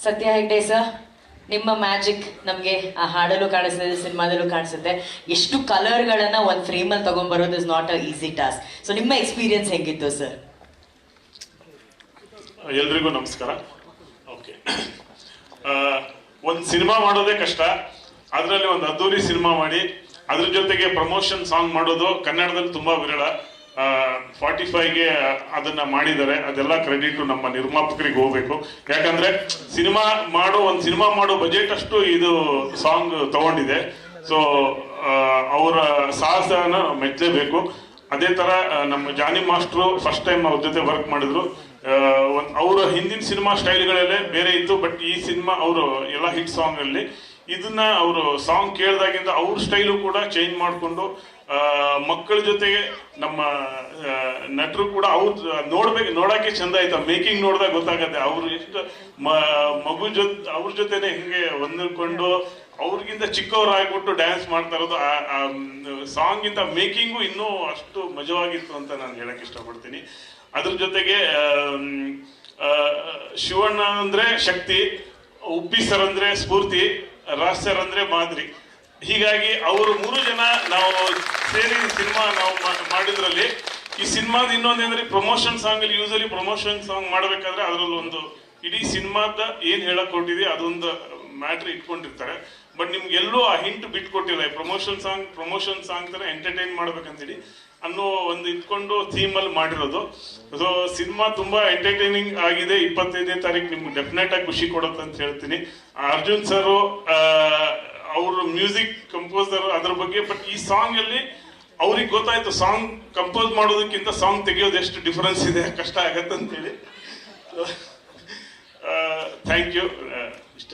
ಸತ್ಯ ಹೆಗ್ಡೆ ಸರ್, ನಿಮ್ಮ ಮ್ಯಾಜಿಕ್ ನಮಗೆ ಆ ಹಾಡಲ್ಲೂ ಕಾಣಿಸ್ತದೆ, ಸಿನಿಮಾದಲ್ಲೂ ಕಾಣಿಸುತ್ತೆ. ಎಷ್ಟು ಕಲರ್ಗಳನ್ನ ಒಂದು ಫ್ರೇಮಲ್ಲಿ ತಗೊಂಡ್ಬರೋದು is not a easy task. So ನಿಮ್ಮ ಎಕ್ಸ್ಪೀರಿಯನ್ಸ್ ಹೆಂಗಿತ್ತು ಸರ್? ಎಲ್ರಿಗೂ ನಮಸ್ಕಾರ. ಓಕೆ, ಒಂದು ಸಿನಿಮಾ ಮಾಡೋದೇ ಕಷ್ಟ. ಅದರಲ್ಲಿ ಒಂದು ಅದ್ದೂರಿ ಸಿನಿಮಾ ಮಾಡಿ ಅದ್ರ ಜೊತೆಗೆ ಪ್ರಮೋಷನ್ ಸಾಂಗ್ ಮಾಡೋದು ಕನ್ನಡದಲ್ಲಿ ತುಂಬಾ ವಿರಳ. 45ಗೆ ಅದನ್ನ ಮಾಡಿದ್ದಾರೆ. ಅದೆಲ್ಲ ಕ್ರೆಡಿಟ್ ನಮ್ಮ ನಿರ್ಮಾಪಕರಿಗೆ ಹೋಗ್ಬೇಕು. ಯಾಕಂದ್ರೆ ಒಂದು ಸಿನಿಮಾ ಮಾಡೋ ಬಜೆಟ್ ಅಷ್ಟು ಇದು ಸಾಂಗ್ ತಗೊಂಡಿದೆ. ಸೊ ಅವರ ಸಾಹಸನ ಮೆಚ್ಚಲೇಬೇಕು. ಅದೇ ತರ ನಮ್ಮ ಜಾನಿ ಮಾಸ್ಟ್ರು ಫಸ್ಟ್ ಟೈಮ್ ಅವ್ರ ಜೊತೆ ವರ್ಕ್ ಮಾಡಿದ್ರು. ಅವರ ಹಿಂದಿನ ಸಿನಿಮಾ ಸ್ಟೈಲ್ಗಳಲ್ಲೇ ಬೇರೆ ಇತ್ತು. ಬಟ್ ಈ ಸಿನಿಮಾ ಅವರು ಎಲ್ಲ ಹಿಟ್ ಸಾಂಗ್ ಅಲ್ಲಿ ಇದನ್ನ ಅವರು ಸಾಂಗ್ ಕೇಳಿದಾಗಿಂದ ಅವ್ರ ಸ್ಟೈಲು ಕೂಡ ಚೇಂಜ್ ಮಾಡಿಕೊಂಡು ಮಕ್ಕಳ ಜೊತೆಗೆ ನಮ್ಮ ನಟರು ಕೂಡ ನೋಡಕ್ಕೆ ಚಂದ ಆಯ್ತು. ಮೇಕಿಂಗ್ ನೋಡಿದಾಗ ಗೊತ್ತಾಗತ್ತೆ ಅವ್ರು ಎಷ್ಟು ಮಗು ಅವ್ರ ಜೊತೆನೆ ಹಿಂಗೆ ಹೊಂದಿಕೊಂಡು ಅವ್ರಿಗಿಂತ ಚಿಕ್ಕವರಾಗ್ಬಿಟ್ಟು ಡ್ಯಾನ್ಸ್ ಮಾಡ್ತಾ ಇರೋದು. ಸಾಂಗ್ ಇಂತ ಮೇಕಿಂಗು ಇನ್ನೂ ಅಷ್ಟು ಮಜವಾಗಿತ್ತು ಅಂತ ನಾನು ಹೇಳಕ್ ಇಷ್ಟಪಡ್ತೀನಿ. ಅದ್ರ ಜೊತೆಗೆ ಶಿವಣ್ಣ ಅಂದ್ರೆ ಶಕ್ತಿ, ಉಪ್ಪಿ ಸರ್ ಅಂದ್ರೆ ಸ್ಫೂರ್ತಿ, ರಾಜ್ ಸರ್ ಅಂದ್ರೆ ಮಾದರಿ. ಹೀಗಾಗಿ ಅವರು 3 ಜನ ನಾವು ಸೇರಿ ಸಿನಿಮಾ ನಾವು ಮಾಡಿದ್ರಲ್ಲಿ ಈ ಸಿನಿಮಾದ ಇನ್ನೊಂದೇಂದ್ರೆ ಪ್ರಮೋಷನ್ ಸಾಂಗ್ ಅಲ್ಲಿ ಯೂಸಲಿ ಪ್ರಮೋಷನ್ ಸಾಂಗ್ ಮಾಡ್ಬೇಕಾದ್ರೆ ಅದ್ರಲ್ಲಿ ಒಂದು ಇಡೀ ಸಿನಿಮಾದ ಏನ್ ಹೇಳಕ್ ಹೊಟ್ಟಿದೆ ಅದೊಂದು ಮ್ಯಾಟ್ರ್ ಇಟ್ಕೊಂಡಿರ್ತಾರೆ. ಬಟ್ ನಿಮ್ಗೆಲ್ಲೂ ಆ ಹಿಂಟ್ ಬಿಟ್ಕೊಟ್ಟಿಲ್ಲ. ಪ್ರಮೋಷನ್ ಸಾಂಗ್ ತರ ಎಂಟರ್ಟೈನ್ ಮಾಡ್ಬೇಕಂತೇಳಿ ಅನ್ನೋ ಒಂದು ಇಟ್ಕೊಂಡು ಥೀಮ್ ಅಲ್ಲಿ ಮಾಡಿರೋದು. ಸೊ ಸಿನಿಮಾ ತುಂಬಾ ಎಂಟರ್ಟೈನಿಂಗ್ ಆಗಿದೆ. 25ನೇ ತಾರೀಕು ನಿಮ್ಗೆ ಡೆಫಿನೆಟ್ ಆಗಿ ಖುಷಿ ಕೊಡುತ್ತೆ ಅಂತ ಹೇಳ್ತೀನಿ. ಅರ್ಜುನ್ ಸರ್ ಅವ್ರ ಮ್ಯೂಸಿಕ್ ಕಂಪೋಸರ್ ಅದ್ರ ಬಗ್ಗೆ. ಬಟ್ ಈ ಸಾಂಗ್ ಅಲ್ಲಿ ಅವ್ರಿಗೆ ಗೊತ್ತಾಯ್ತು ಸಾಂಗ್ ಕಂಪೋಸ್ ಮಾಡೋದಕ್ಕಿಂತ ಸಾಂಗ್ ತೆಗೆಯೋದು ಎಷ್ಟು ಡಿಫರೆನ್ಸ್ ಇದೆ, ಕಷ್ಟ ಆಗತ್ತೆ ಅಂತೇಳಿ. Thank you.